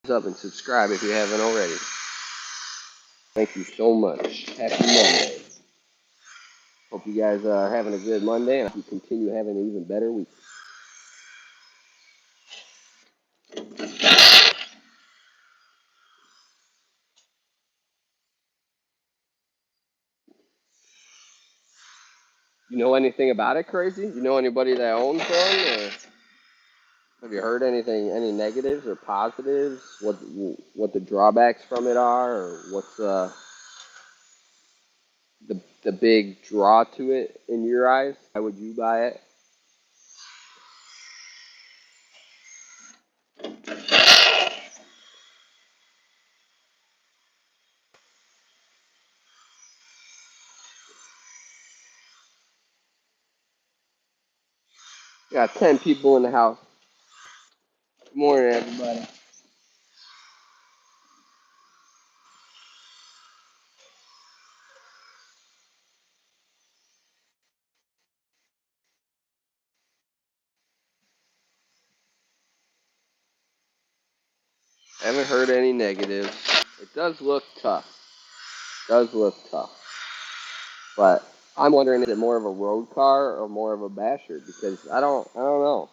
up and subscribe if you haven't already. Thank you so much. Happy Monday. Hope you guys are having a good Monday and hope you continue having an even better week. You know anything about it, Crazy? You know anybody that owns one? Or have you heard anything, any negatives or positives? What the drawbacks from it are, or what's the the big draw to it in your eyes? Why would you buy it? Got 10 people in the house. Good morning, everybody. I haven't heard any negatives. It does look tough. Does look tough. But I'm wondering, is it more of a road car or more of a basher? Because I don't know.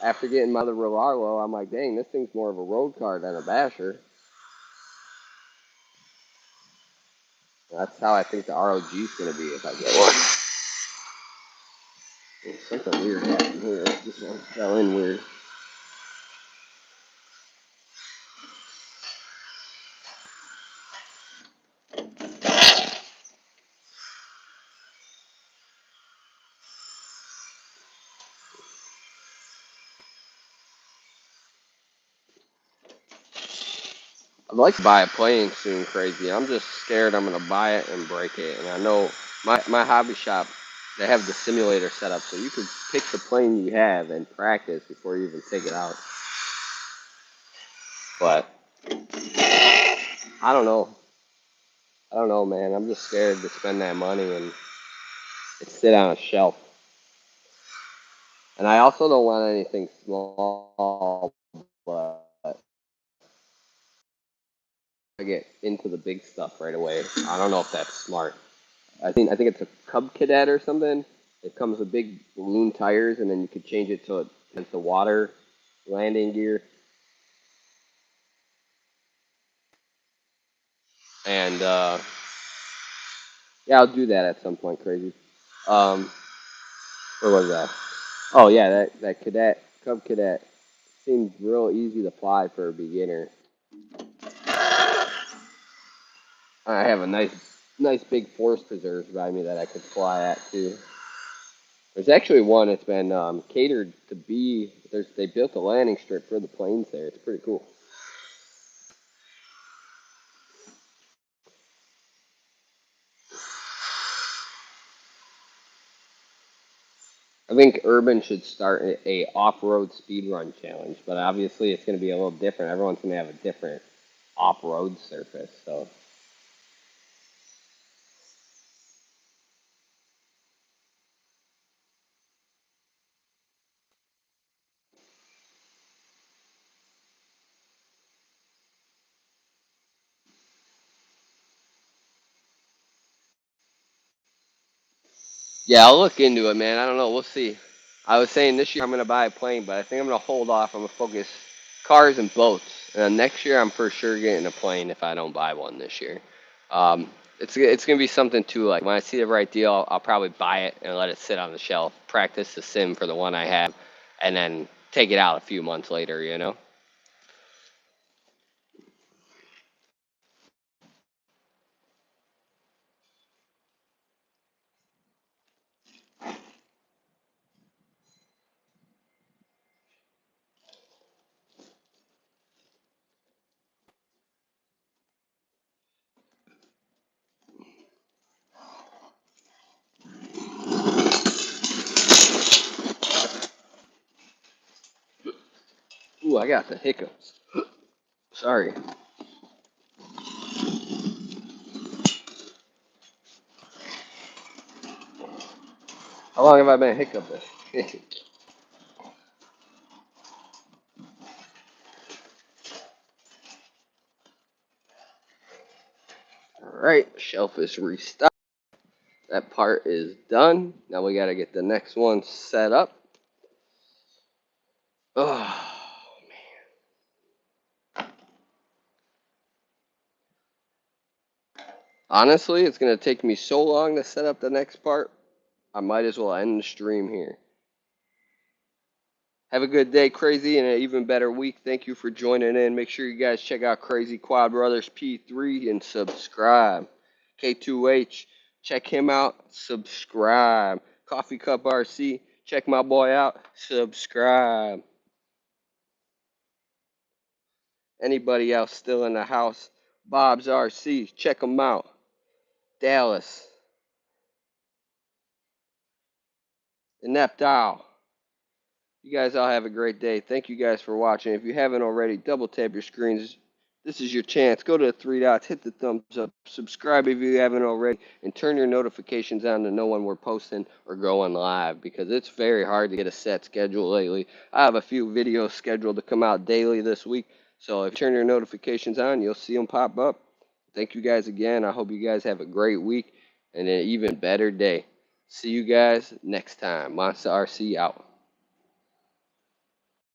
After getting my other Relarlo, I'm like, dang, this thing's more of a road car than a basher. That's how I think the ROG is going to be if I get one. There's something weird happened here. This one fell in weird. I'd like to buy a plane soon, crazy. I'm just scared I'm going to buy it and break it. And I know my hobby shop, they have the simulator set up so you can pick the plane you have and practice before you even take it out. But I don't know. I don't know, man. I'm just scared to spend that money and it sit on a shelf. And I also don't want anything small, but I get into the big stuff right away. I don't know if that's smart. I think it's a Cub Cadet or something. It comes with big balloon tires, and then you could change it so it's the water landing gear. And yeah, I'll do that at some point, crazy. Um, where was that? Oh yeah, that cadet Cub Cadet seems real easy to fly for a beginner. I have a nice big forest preserve by me that I could fly at too. There's actually one that's been catered to be. They built a landing strip for the planes there. It's pretty cool. I think Urban should start a off-road speed run challenge, but obviously it's going to be a little different. Everyone's going to have a different off-road surface, so yeah, I'll look into it, man. I don't know. We'll see. I was saying this year I'm going to buy a plane, but I think I'm going to hold off. I'm going to focus cars and boats. And then next year I'm for sure getting a plane if I don't buy one this year. Um, it's going to be something too. Like when I see the right deal, I'll probably buy it and let it sit on the shelf, practice the sim for the one I have, and then take it out a few months later. You know. Ooh, I got the hiccups. Sorry. How long have I been hiccuping? Alright, shelf is restocked. That part is done. Now we gotta get the next one set up. Oh, honestly, it's gonna take me so long to set up the next part, I might as well end the stream here. Have a good day, Crazy, and an even better week. Thank you for joining in. Make sure you guys check out Crazy Quad Brothers P3 and subscribe. K2H, Check him out. Subscribe. Coffee Cup RC. Check my boy out. Subscribe. Anybody else still in the house? Bob's RC. Check him out. Dallas. Ineptile. You guys all have a great day. Thank you guys for watching. If you haven't already, double tap your screens. This is your chance. Go to the three dots, hit the thumbs up, subscribe if you haven't already, and turn your notifications on to know when we're posting or going live, because it's very hard to get a set schedule lately. I have a few videos scheduled to come out daily this week, so if you turn your notifications on, you'll see them pop up. Thank you guys again. I hope you guys have a great week and an even better day. See you guys next time. Monsta RC out.